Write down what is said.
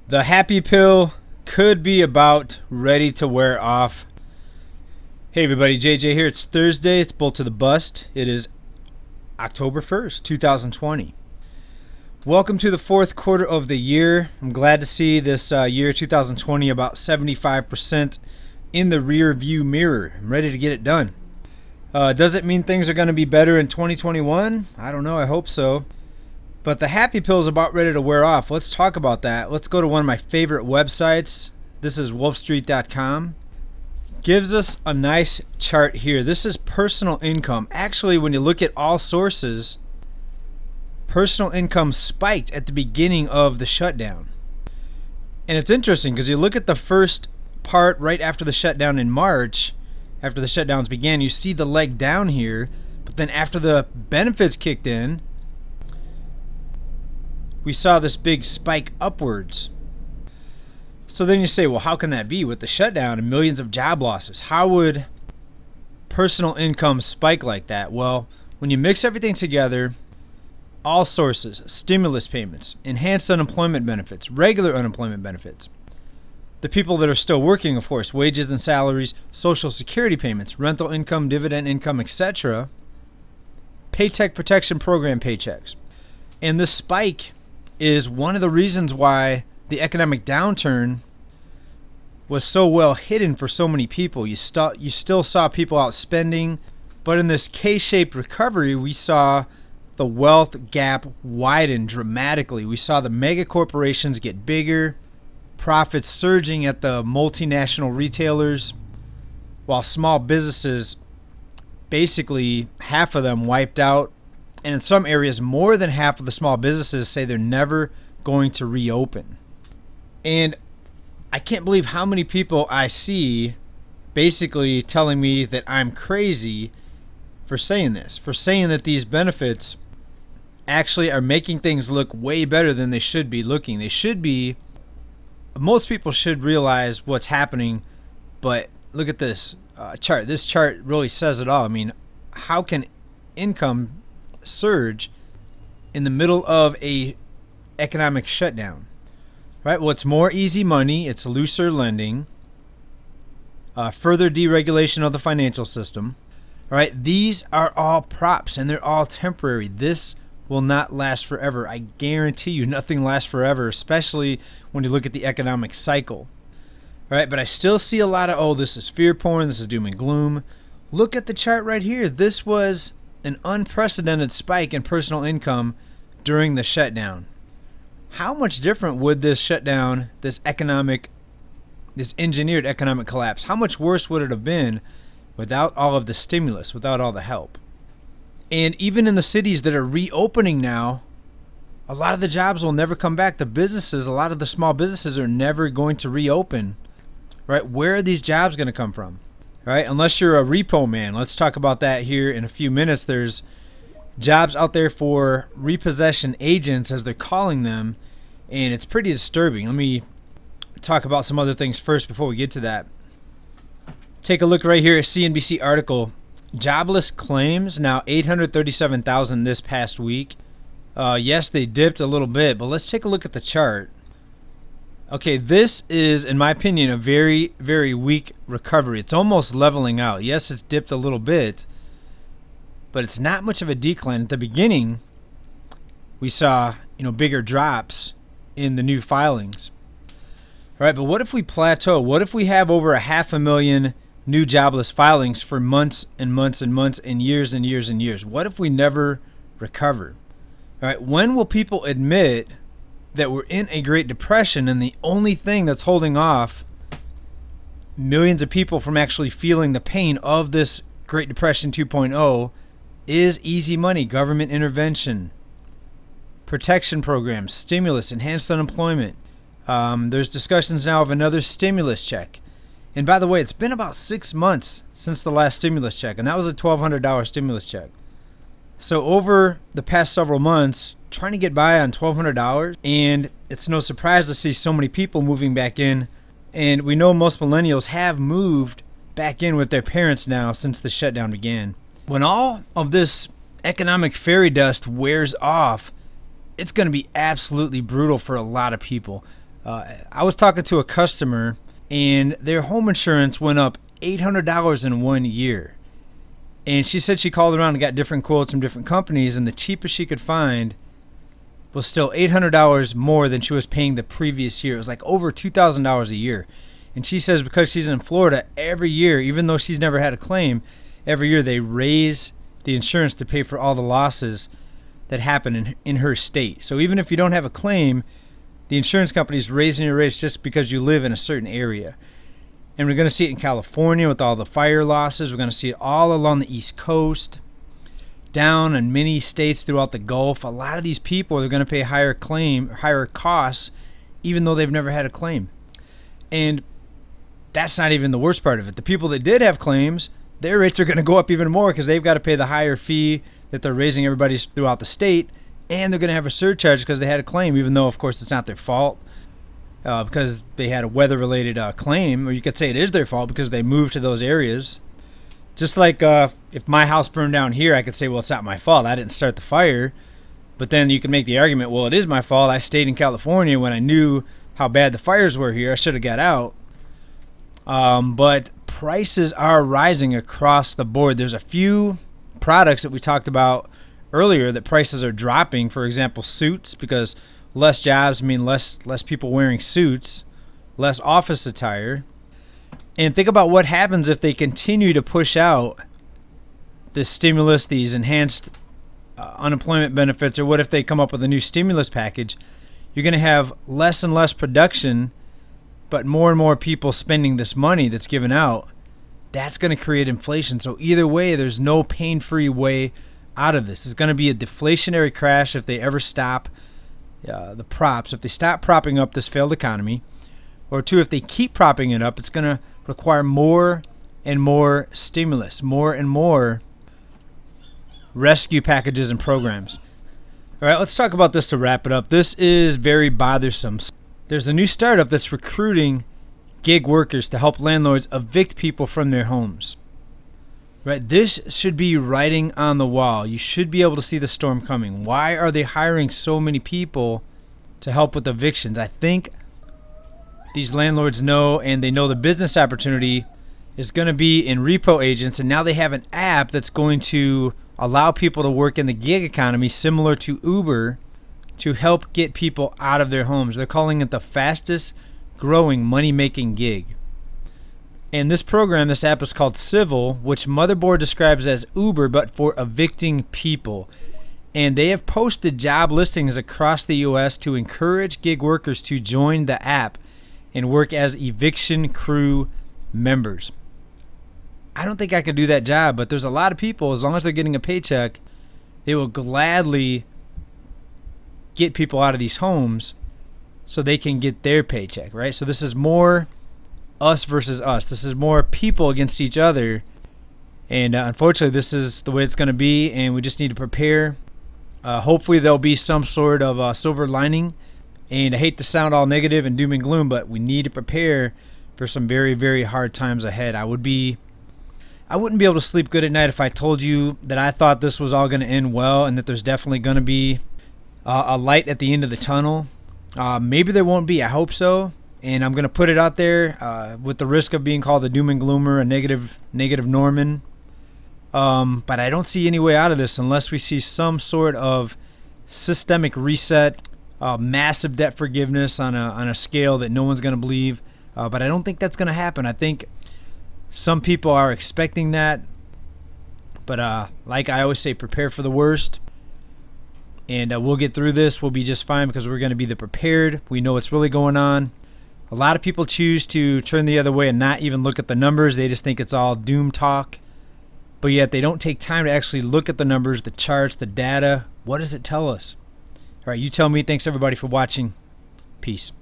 The happy pill could be about ready to wear off. Hey everybody, JJ here. It's Thursday. It's Bolt to the Bust. It is October 1st, 2020. Welcome to the fourth quarter of the year. I'm glad to see this year 2020 about 75% in the rear view mirror. I'm ready to get it done. Does it mean things are going to be better in 2021? I don't know. I hope so. But the happy pill is about ready to wear off. Let's talk about that. Let's go to one of my favorite websites. This is wolfstreet.com. Gives us a nice chart here. This is personal income. Actually, when you look at all sources, personal income spiked at the beginning of the shutdown. And it's interesting because you look at the first part right after the shutdown in March, after the shutdowns began, you see the leg down here. But then after the benefits kicked in, we saw this big spike upwards. So then you say, well, how can that be with the shutdown and millions of job losses? How would personal income spike like that? Well, when you mix everything together, all sources, stimulus payments, enhanced unemployment benefits, regular unemployment benefits, the people that are still working, of course, wages and salaries, social security payments, rental income, dividend income, etc., Paycheck Protection Program paychecks. And this spike is one of the reasons why the economic downturn was so well hidden for so many people. You still saw people out spending, but in this K-shaped recovery, we saw the wealth gap widen dramatically. We saw the mega corporations get bigger, profits surging at the multinational retailers, while small businesses, basically half of them wiped out. And in some areas, more than half of the small businesses say they're never going to reopen. And I can't believe how many people I see basically telling me that I'm crazy for saying this, for saying that these benefits actually are making things look way better than they should be looking. They should be, most people should realize what's happening, but look at this chart. This chart really says it all. I mean, how can income surge in the middle of a economic shutdown? Right? Well, it's more easy money, it's looser lending, further deregulation of the financial system. All right, these are all props and they're all temporary. This will not last forever. I guarantee you nothing lasts forever, especially when you look at the economic cycle. All right, but I still see a lot of, oh, this is fear porn, this is doom and gloom. Look at the chart right here. This was an unprecedented spike in personal income during the shutdown. How much different would this shutdown, this engineered economic collapse, how much worse would it have been without all of the stimulus, without all the help? And even in the cities that are reopening now, a lot of the jobs will never come back. The businesses, a lot of the small businesses are never going to reopen. Right? Where are these jobs going to come from? Right? Unless you're a repo man. Let's talk about that here in a few minutes. There's jobs out there for repossession agents, as they're calling them, and it's pretty disturbing. Let me talk about some other things first before we get to that. Take a look right here at CNBC article. Jobless claims now 837,000 this past week. Yes, they dipped a little bit, but let's take a look at the chart. Okay, this is, in my opinion, a very, very weak recovery. It's almost leveling out. Yes, it's dipped a little bit, but it's not much of a decline. At the beginning, we saw, bigger drops in the new filings. All right, but what if we plateau? What if we have over 500,000 new jobless filings for months and months and months and years and years and years? What if we never recover? All right, when will people admit that we're in a Great Depression and the only thing that's holding off millions of people from actually feeling the pain of this Great Depression 2.0 is easy money, government intervention, protection programs, stimulus, enhanced unemployment. There's discussions now of another stimulus check. And by the way, it's been about 6 months since the last stimulus check, and that was a $1,200 stimulus check. So over the past several months, trying to get by on $1,200, and it's no surprise to see so many people moving back in. And we know most millennials have moved back in with their parents now since the shutdown began. When all of this economic fairy dust wears off, it's going to be absolutely brutal for a lot of people. I was talking to a customer, and their home insurance went up $800 in 1 year. And she said she called around and got different quotes from different companies, and the cheapest she could find was still $800 more than she was paying the previous year. It was like over $2,000 a year. And she says because she's in Florida, every year, even though she's never had a claim, every year they raise the insurance to pay for all the losses that happen in her state. So even if you don't have a claim, the insurance company is raising your rates just because you live in a certain area. And we're going to see it in California with all the fire losses. We're going to see it all along the East Coast, down in many states throughout the Gulf. A lot of these people are going to pay higher costs, even though they've never had a claim. And that's not even the worst part of it. The people that did have claims, their rates are going to go up even more because they've got to pay the higher fee that they're raising everybody's throughout the state, and they're going to have a surcharge because they had a claim, even though, of course, it's not their fault. Because they had a weather-related claim, or you could say it is their fault because they moved to those areas. Just like if my house burned down here, I could say, well, it's not my fault. I didn't start the fire. But then you can make the argument, well, it is my fault. I stayed in California when I knew how bad the fires were here. I should have got out. But prices are rising across the board. There's a few products that we talked about earlier that prices are dropping. For example, suits, because less jobs mean less people wearing suits, less office attire. And think about what happens if they continue to push out this stimulus, these enhanced unemployment benefits, or what if they come up with a new stimulus package? You're going to have less and less production, but more and more people spending this money that's given out. That's going to create inflation. So either way, there's no pain-free way out of this. It's going to be a deflationary crash if they ever stop the props, if they stop propping up this failed economy, or two, if they keep propping it up, it's going to require more and more stimulus, more and more rescue packages and programs. All right, let's talk about this to wrap it up. This is very bothersome. There's a new startup that's recruiting gig workers to help landlords evict people from their homes. Right, this should be writing on the wall. You should be able to see the storm coming. Why are they hiring so many people to help with evictions? I think these landlords know, and they know the business opportunity is going to be in repo agents, and now they have an app that's going to allow people to work in the gig economy similar to Uber to help get people out of their homes. They're calling it the fastest growing money-making gig. And this program, this app, is called Civil, which Motherboard describes as Uber, but for evicting people. And they have posted job listings across the U.S. to encourage gig workers to join the app and work as eviction crew members. I don't think I could do that job, but there's a lot of people, as long as they're getting a paycheck, they will gladly get people out of these homes so they can get their paycheck, right? So this is more us versus us. This is more people against each other, and unfortunately this is the way it's going to be, and we just need to prepare. Hopefully there'll be some sort of silver lining, and I hate to sound all negative and doom and gloom, but we need to prepare for some very, very hard times ahead. I wouldn't be able to sleep good at night if I told you that I thought this was all going to end well and that there's definitely going to be a light at the end of the tunnel. Maybe there won't be. I hope so. And I'm going to put it out there with the risk of being called a doom and gloomer, a negative Norman. But I don't see any way out of this unless we see some sort of systemic reset, massive debt forgiveness on a scale that no one's going to believe. But I don't think that's going to happen. I think some people are expecting that. But like I always say, prepare for the worst. And we'll get through this. We'll be just fine because we're going to be the prepared. We know what's really going on. A lot of people choose to turn the other way and not even look at the numbers. They just think it's all doom talk. But yet they don't take time to actually look at the numbers, the charts, the data. What does it tell us? All right, you tell me. Thanks everybody for watching. Peace.